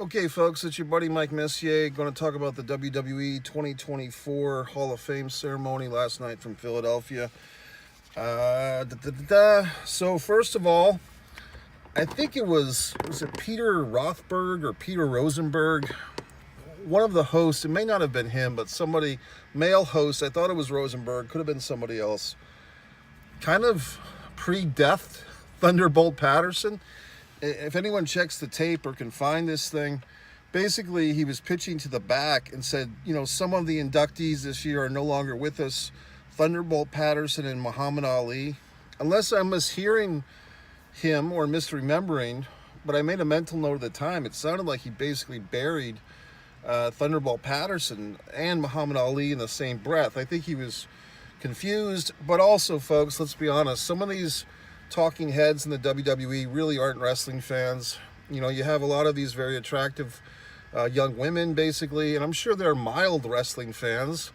Okay, folks, it's your buddy Mike Messier. Going to talk about the WWE 2024 Hall of Fame ceremony last night from Philadelphia. So, first of all, I think was it Peter Rothberg or Peter Rosenberg? One of the hosts, it may not have been him, but somebody, male host, I thought it was Rosenberg, could have been somebody else, kind of pre-death Thunderbolt Patterson. If anyone checks the tape or can find this thing, basically he was pitching to the back and said, some of the inductees this year are no longer with us, Thunderbolt Patterson and Muhammad Ali. Unless I'm mishearing him or misremembering, but I made a mental note at the time, it sounded like he basically buried Thunderbolt Patterson and Muhammad Ali in the same breath. I think he was confused, but also, folks, let's be honest, some of these talking heads in the WWE really aren't wrestling fans. You have a lot of these very attractive young women, basically, and I'm sure they're mild wrestling fans,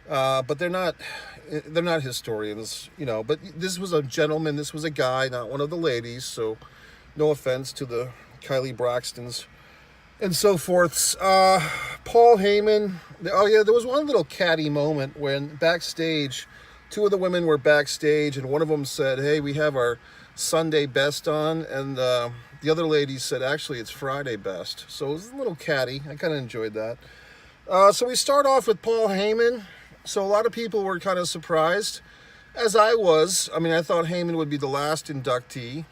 but they're not historians, But this was a gentleman, this was a guy, not one of the ladies, so no offense to the Kylie Braxtons and so forths. Paul Heyman, oh yeah, there was one little catty moment when backstage, two of the women were backstage, and one of them said, "Hey, we have our Sunday best on," and the other lady said, "Actually, it's Friday best." So it was a little catty. I kind of enjoyed that. So we start off with Paul Heyman. So a lot of people were kind of surprised, as I was. I mean, I thought Heyman would be the last inductee,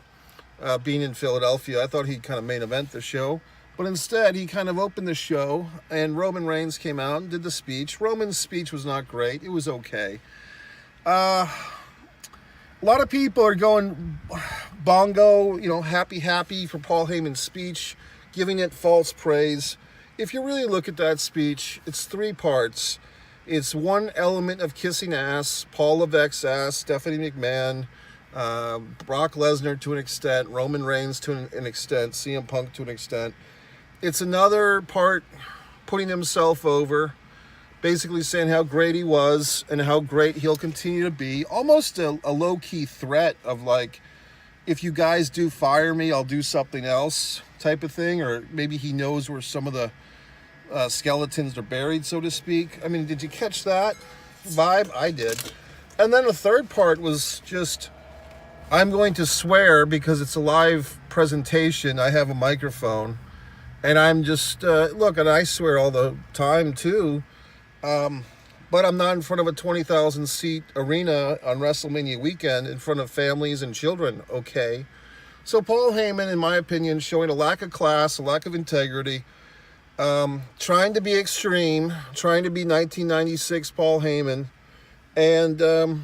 being in Philadelphia. I thought he'd kind of main event the show. But instead, he kind of opened the show, and Roman Reigns came out and did the speech. Roman's speech was not great. It was okay. A lot of people are going bongo, happy for Paul Heyman's speech, giving it false praise. If you really look at that speech, it's three parts. It's one element of kissing ass, Paul Levesque's ass, Stephanie McMahon, Brock Lesnar to an extent, Roman Reigns to an extent, CM Punk to an extent. It's another part putting himself over, basically saying how great he was and how great he'll continue to be. Almost a low-key threat of like, if you guys do fire me, I'll do something else type of thing. Or maybe he knows where some of the skeletons are buried, so to speak. I mean, did you catch that vibe? I did. And then the third part was just, I'm going to swear because it's a live presentation. I have a microphone. And I'm just, look, and I swear all the time too. But I'm not in front of a 20,000 seat arena on WrestleMania weekend in front of families and children, okay? So Paul Heyman, in my opinion, showing a lack of class, a lack of integrity, trying to be extreme, trying to be 1996 Paul Heyman, and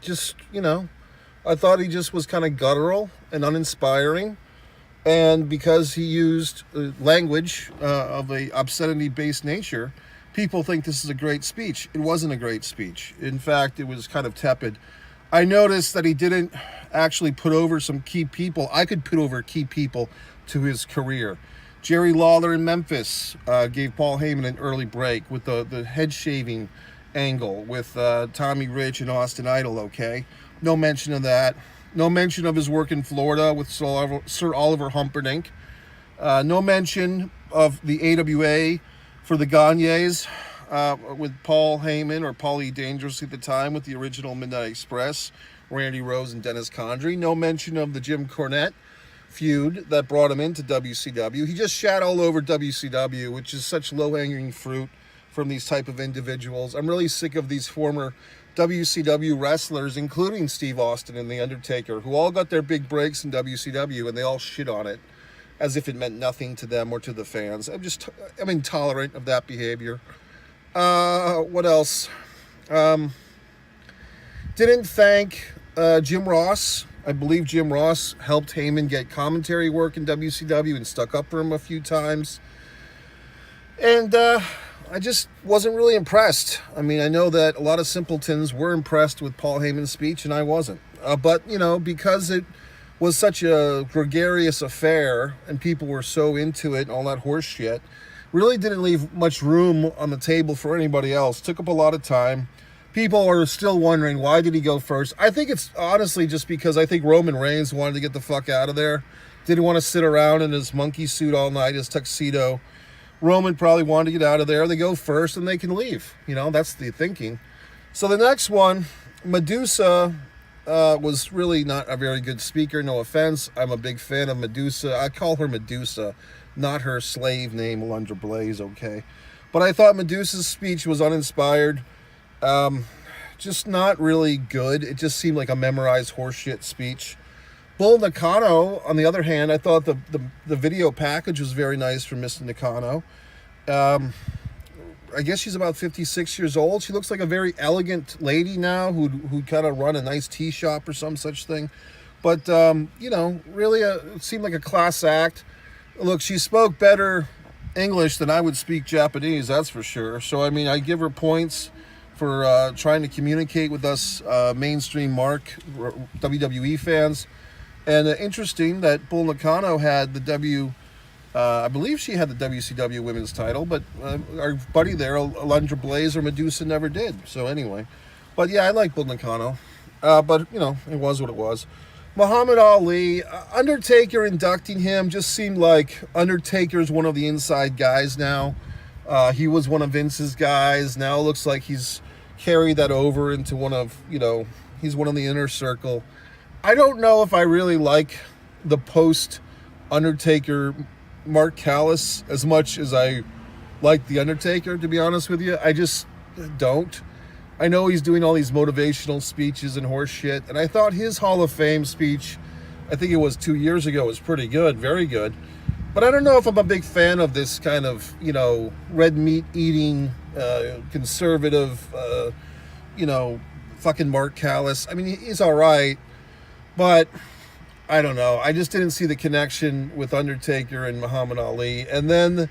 just, I thought he just was kind of guttural and uninspiring. And because he used language of a obscenity-based nature, people think this is a great speech. It wasn't a great speech. In fact, it was kind of tepid. I noticed that he didn't actually put over some key people. I could put over key people to his career. Jerry Lawler in Memphis gave Paul Heyman an early break with the head shaving angle with Tommy Rich and Austin Idol, okay? No mention of that. No mention of his work in Florida with Sir Oliver Humperdinck. No mention of the AWA for the Gagnes with Paul Heyman or Paulie Dangerous at the time with the original Midnight Express, Randy Rose and Dennis Condrey. No mention of the Jim Cornette feud that brought him into WCW. He just shat all over WCW, which is such low-hanging fruit from these type of individuals. I'm really sick of these former WCW wrestlers, including Steve Austin and The Undertaker, who all got their big breaks in WCW and they all shit on it as if it meant nothing to them or to the fans. I'm intolerant of that behavior. What else? Didn't thank Jim Ross. I believe Jim Ross helped Heyman get commentary work in WCW and stuck up for him a few times. And I just wasn't really impressed. I mean, I know that a lot of simpletons were impressed with Paul Heyman's speech, and I wasn't. But, because it was such a gregarious affair and people were so into it and all that horse shit, really didn't leave much room on the table for anybody else. Took up a lot of time. People are still wondering, why did he go first? I think it's honestly just because I think Roman Reigns wanted to get the fuck out of there. didn't want to sit around in his monkey suit all night, his tuxedo. Roman probably wanted to get out of there. They go first and they can leave. That's the thinking. So the next one, Medusa was really not a very good speaker. No offense. I'm a big fan of Medusa. I call her Medusa, not her slave name, Alundra Blaze, okay? But I thought Medusa's speech was uninspired. Just not really good. It just seemed like a memorized horseshit speech. Bull Nakano, on the other hand, I thought the video package was very nice for Mr. Nakano. I guess she's about 56 years old. She looks like a very elegant lady now who kind of run a nice tea shop or some such thing. But, really it seemed like a class act. Look, she spoke better English than I would speak Japanese, that's for sure. So, I give her points for trying to communicate with us mainstream WWE fans. And interesting that Bull Nakano had the I believe she had the WCW women's title, but our buddy there, Alundra Blaze or Medusa, never did. So anyway, but yeah, I like Bull Nakano. But, it was what it was. Muhammad Ali, Undertaker inducting him just seemed like Undertaker's one of the inside guys now. He was one of Vince's guys. Now it looks like he's carried that over into he's one of the inner circle. I don't know if I really like the post-Undertaker Mark Callis as much as I like The Undertaker, to be honest with you. I just don't. I know he's doing all these motivational speeches and horse shit, and I thought his Hall of Fame speech, I think it was 2 years ago, was pretty good, very good. But I don't know if I'm a big fan of this kind of, red meat eating, conservative, fucking Mark Callis. He's all right, but I don't know. I just didn't see the connection with Undertaker and Muhammad Ali. And then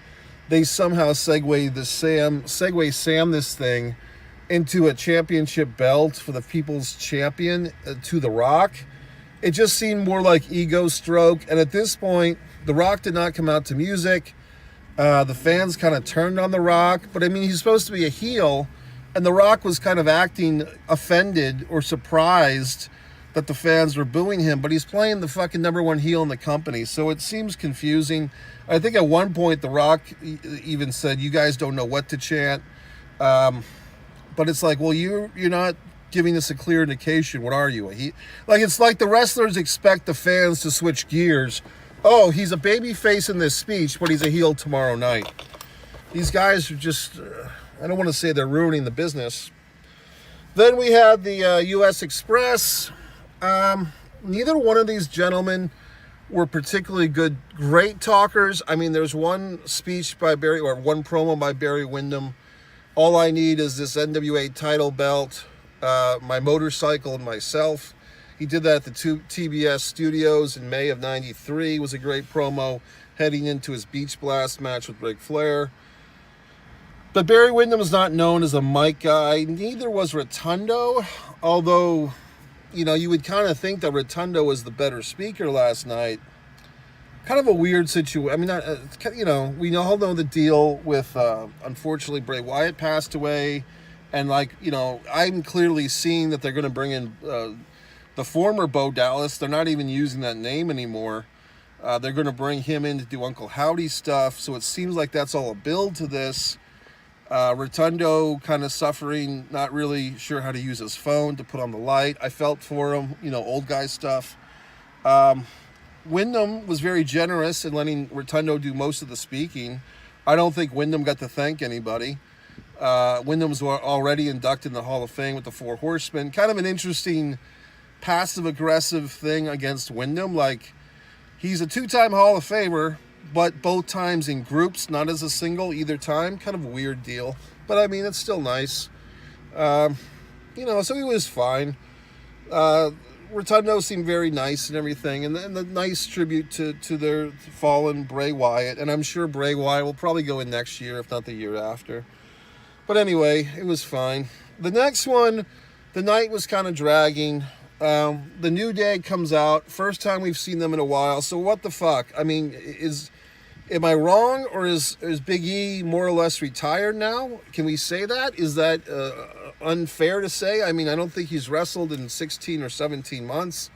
they somehow segue Sam this thing into a championship belt for the People's Champion to The Rock. It just seemed more like ego stroke. And at this point, The Rock did not come out to music. The fans kind of turned on The Rock. But he's supposed to be a heel. And The Rock was kind of acting offended or surprised that the fans were booing him, but he's playing the fucking number one heel in the company, so it seems confusing. I think at one point The Rock even said, "You guys don't know what to chant," but it's like, well, you're not giving us a clear indication. What are you? It's like the wrestlers expect the fans to switch gears. Oh, he's a baby face in this speech, but he's a heel tomorrow night. These guys are just, I don't want to say they're ruining the business. Then we had the U.S. Express. Neither one of these gentlemen were particularly great talkers. There's one speech by one promo by Barry Windham. All I need is this NWA title belt, my motorcycle, and myself. He did that at the TBS studios in May of '93. It was a great promo heading into his Beach Blast match with Ric Flair. But Barry Windham is not known as a mic guy. Neither was Rotundo, although you would kind of think that Rotundo was the better speaker last night. Kind of a weird situation. We all know the deal with, unfortunately, Bray Wyatt passed away. And, I'm clearly seeing that they're going to bring in the former Bo Dallas. They're not even using that name anymore. They're going to bring him in to do Uncle Howdy stuff. So it seems like that's all a build to this. Rotundo kind of suffering, not really sure how to use his phone to put on the light. I felt for him, old guy stuff. Windham was very generous in letting Rotundo do most of the speaking. I don't think Windham got to thank anybody. Windham's already inducted in the Hall of Fame with the Four Horsemen. Kind of an interesting passive-aggressive thing against Windham. He's a two-time Hall of Famer, but both times in groups, not as a single either time. Kind of a weird deal. But, it's still nice. So he was fine. Rotundo seemed very nice and everything. And the nice tribute to their fallen Bray Wyatt. And I'm sure Bray Wyatt will probably go in next year, if not the year after. But anyway, it was fine. The next one, the night was kind of dragging. The New Day comes out. First time we've seen them in a while. So what the fuck? Am I wrong, or is Big E more or less retired now? Can we say that? Is that unfair to say? I don't think he's wrestled in 16 or 17 months,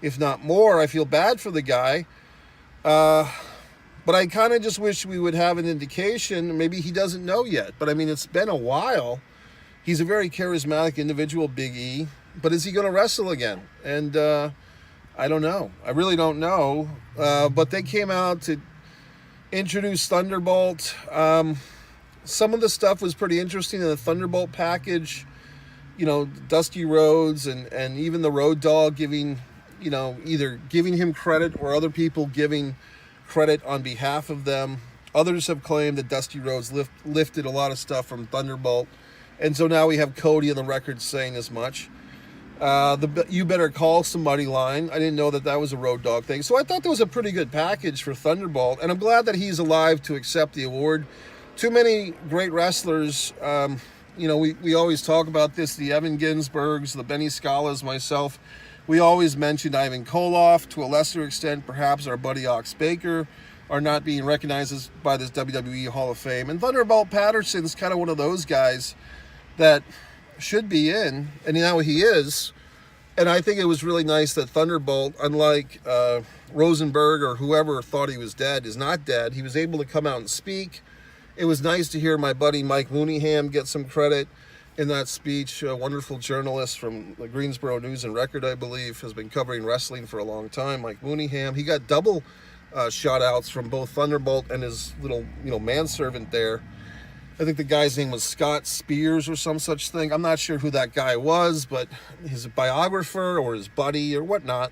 if not more. I feel bad for the guy. But I kind of just wish we would have an indication. Maybe he doesn't know yet. But I mean, it's been a while. He's a very charismatic individual, Big E. But is he going to wrestle again? And I don't know. I really don't know. But they came out to introduce Thunderbolt. Some of the stuff was pretty interesting in the Thunderbolt package. You know, Dusty Rhodes and even the Road Dogg giving, you know, either giving him credit or other people giving credit on behalf of them. Others have claimed that Dusty Rhodes lifted a lot of stuff from Thunderbolt. And so now we have Cody on the record saying as much. The You Better Call Somebody line, I didn't know that that was a Road Dogg thing. So I thought that was a pretty good package for Thunderbolt. And I'm glad that he's alive to accept the award. Too many great wrestlers, you know, we always talk about this, the Evan Ginsbergs, the Benny Scalas, myself. We always mentioned Ivan Koloff, to a lesser extent, perhaps our buddy Ox Baker, are not being recognized by this WWE Hall of Fame. And Thunderbolt Patterson's kind of one of those guys that should be in, and now he is. And I think it was really nice that Thunderbolt, unlike Rosenberg or whoever thought he was dead, is not dead. He was able to come out and speak. It was nice to hear my buddy Mike Mooneyham get some credit in that speech. A wonderful journalist from the Greensboro News and Record, I believe, has been covering wrestling for a long time. Mike Mooneyham. He got double shout-outs from both Thunderbolt and his little, you know, manservant there. I think the guy's name was Scott Spears or some such thing. I'm not sure who that guy was, but his biographer or his buddy or whatnot.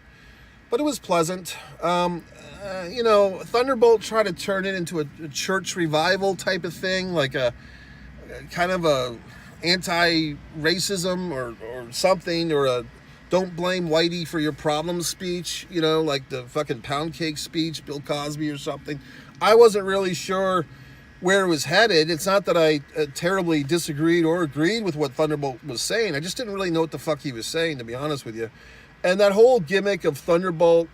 But it was pleasant. You know, Thunderbolt tried to turn it into a church revival type of thing, like a kind of a anti-racism or something, or a don't blame Whitey for your problems speech, you know, like the fucking pound cake speech, Bill Cosby or something. I wasn't really sure where it was headed. It's not that I terribly disagreed or agreed with what Thunderbolt was saying. I just didn't really know what the fuck he was saying, to be honest with you. And that whole gimmick of Thunderbolt,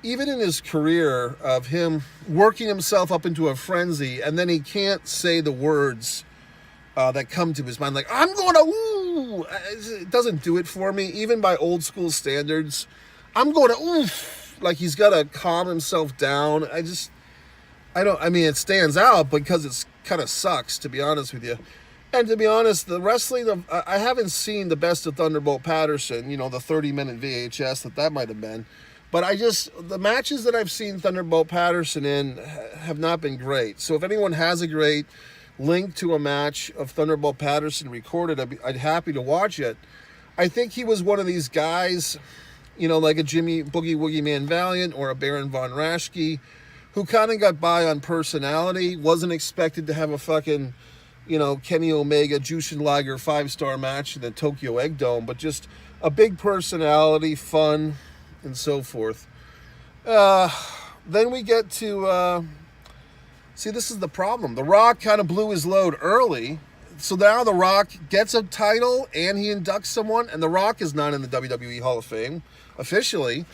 even in his career, of him working himself up into a frenzy, and then he can't say the words that come to his mind, like, I'm going to, ooh, it doesn't do it for me, even by old school standards. I'm going to, oof, like he's got to calm himself down. I mean, it stands out because it's kind of sucks, to be honest with you. And to be honest, the wrestling, I haven't seen the best of Thunderbolt Patterson, you know, the 30-minute VHS that might have been. But the matches that I've seen Thunderbolt Patterson in have not been great. So if anyone has a great link to a match of Thunderbolt Patterson recorded, I'd be happy to watch it. I think he was one of these guys, you know, like a Jimmy Boogie Woogie Man Valiant or a Baron Von Raschke, who kind of got by on personality, wasn't expected to have a fucking, you know, Kenny Omega, Jushin Liger 5-star match in the Tokyo Egg Dome, but just a big personality, fun, and so forth. Then we get to, see, this is the problem. The Rock kind of blew his load early, so now The Rock gets a title and he inducts someone, and The Rock is not in the WWE Hall of Fame officially.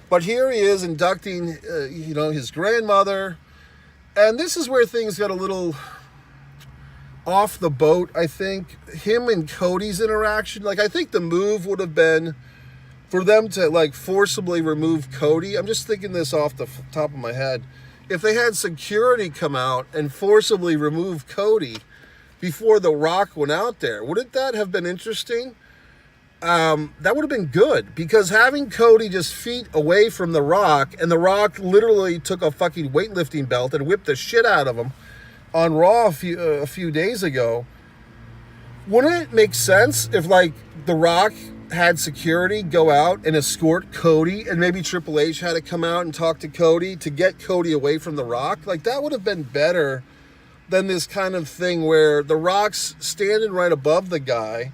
But here he is inducting, you know, his grandmother. And this is where things got a little off the boat, I think. Him and Cody's interaction. Like, I think the move would have been for them to, like, forcibly remove Cody. I'm just thinking this off the top of my head. If they had security come out and forcibly remove Cody before The Rock went out there, wouldn't that have been interesting? That would have been good, because having Cody just feet away from The Rock, and The Rock literally took a fucking weightlifting belt and whipped the shit out of him on Raw a few days ago, wouldn't it make sense if, like, The Rock had security go out and escort Cody, and maybe Triple H had to come out and talk to Cody to get Cody away from The Rock? Like, that would have been better than this kind of thing where The Rock's standing right above the guy.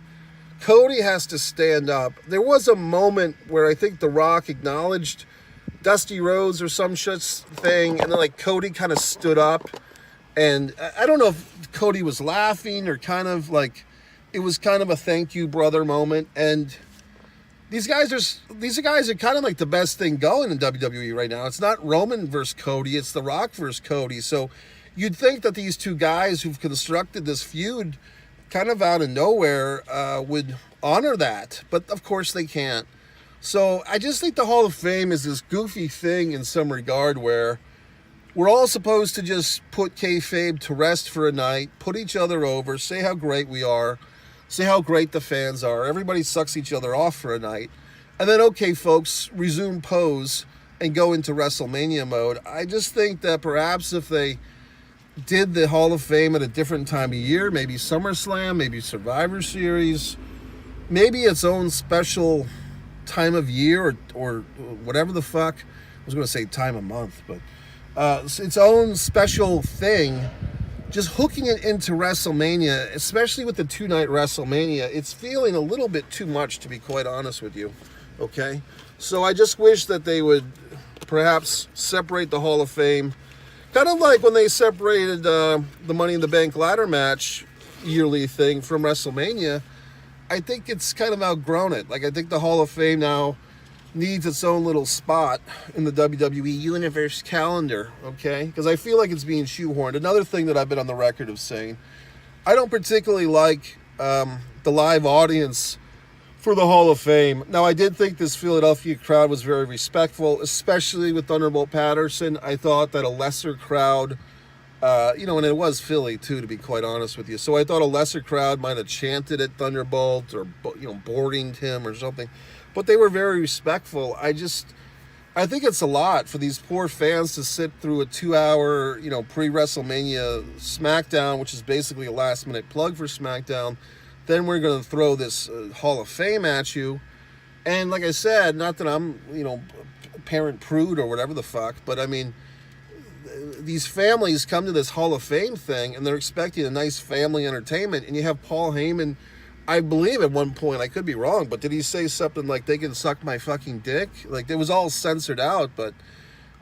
Cody has to stand up. There was a moment where I think The Rock acknowledged Dusty Rhodes or some shit thing, and then, like, Cody kind of stood up, and I don't know if Cody was laughing or kind of like, it was kind of a thank you, brother moment. And these guys are kind of like the best thing going in WWE right now. It's not Roman versus Cody, it's The Rock versus Cody. So you'd think that these two guys who've constructed this feud kind of out of nowhere would honor that, but of course they can't. So I just think the Hall of Fame is this goofy thing in some regard where we're all supposed to just put kayfabe to rest for a night, put each other over, say how great we are, say how great the fans are. Everybody sucks each other off for a night. And then, okay, folks, resume pose and go into WrestleMania mode. I just think that perhaps if they did the Hall of Fame at a different time of year, maybe SummerSlam, maybe Survivor Series, maybe its own special time of year or whatever the fuck. I was going to say time of month, but its own special thing, just hooking it into WrestleMania, especially with the two-night WrestleMania, it's feeling a little bit too much, to be quite honest with you, okay? So I just wish that they would perhaps separate the Hall of Fame, kind of like when they separated the Money in the Bank ladder match yearly thing from WrestleMania. I think it's kind of outgrown it. Like, I think the Hall of Fame now needs its own little spot in the WWE Universe calendar, okay? Because I feel like it's being shoehorned. Another thing that I've been on the record of saying, I don't particularly like the live audience for the Hall of Fame. Now, I did think this Philadelphia crowd was very respectful, especially with Thunderbolt Patterson. I thought that a lesser crowd, and it was Philly too, to be quite honest with you. So I thought a lesser crowd might have chanted at Thunderbolt or, boardinged him or something. But they were very respectful. I think it's a lot for these poor fans to sit through a 2-hour, pre-WrestleMania SmackDown, which is basically a last-minute plug for SmackDown. Then we're going to throw this Hall of Fame at you. And like I said, not that I'm, parent prude or whatever the fuck, but I mean, these families come to this Hall of Fame thing, and they're expecting a nice family entertainment, and you have Paul Heyman. I believe at one point, I could be wrong, but did he say something like, they can suck my fucking dick? Like, it was all censored out, but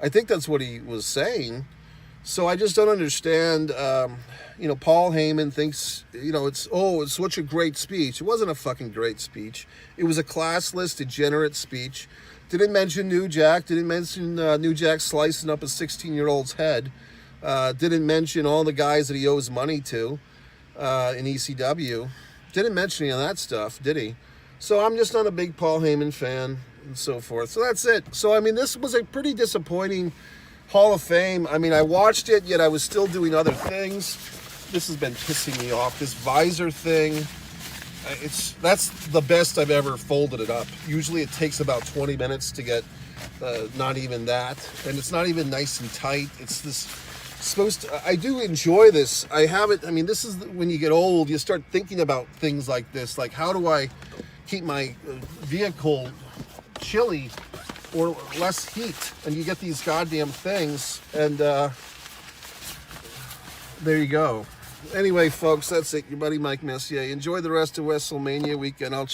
I think that's what he was saying. So I just don't understand. Paul Heyman thinks, it's such a great speech. It wasn't a fucking great speech. It was a classless, degenerate speech. Didn't mention New Jack. Didn't mention New Jack slicing up a 16-year-old's head. Didn't mention all the guys that he owes money to in ECW. Didn't mention any of that stuff, did he? So I'm just not a big Paul Heyman fan and so forth. So that's it. So, this was a pretty disappointing Hall of Fame. I watched it, yet I was still doing other things. This has been pissing me off. This visor thing, that's the best I've ever folded it up. Usually it takes about 20 minutes to get not even that. And it's not even nice and tight. It's this... I do enjoy this. I have it. This is when you get old, you start thinking about things like this. Like, how do I keep my vehicle chilly or less heat? And you get these goddamn things. And there you go. Anyway, folks, that's it. Your buddy Mike Messier. Enjoy the rest of WrestleMania weekend. I'll check.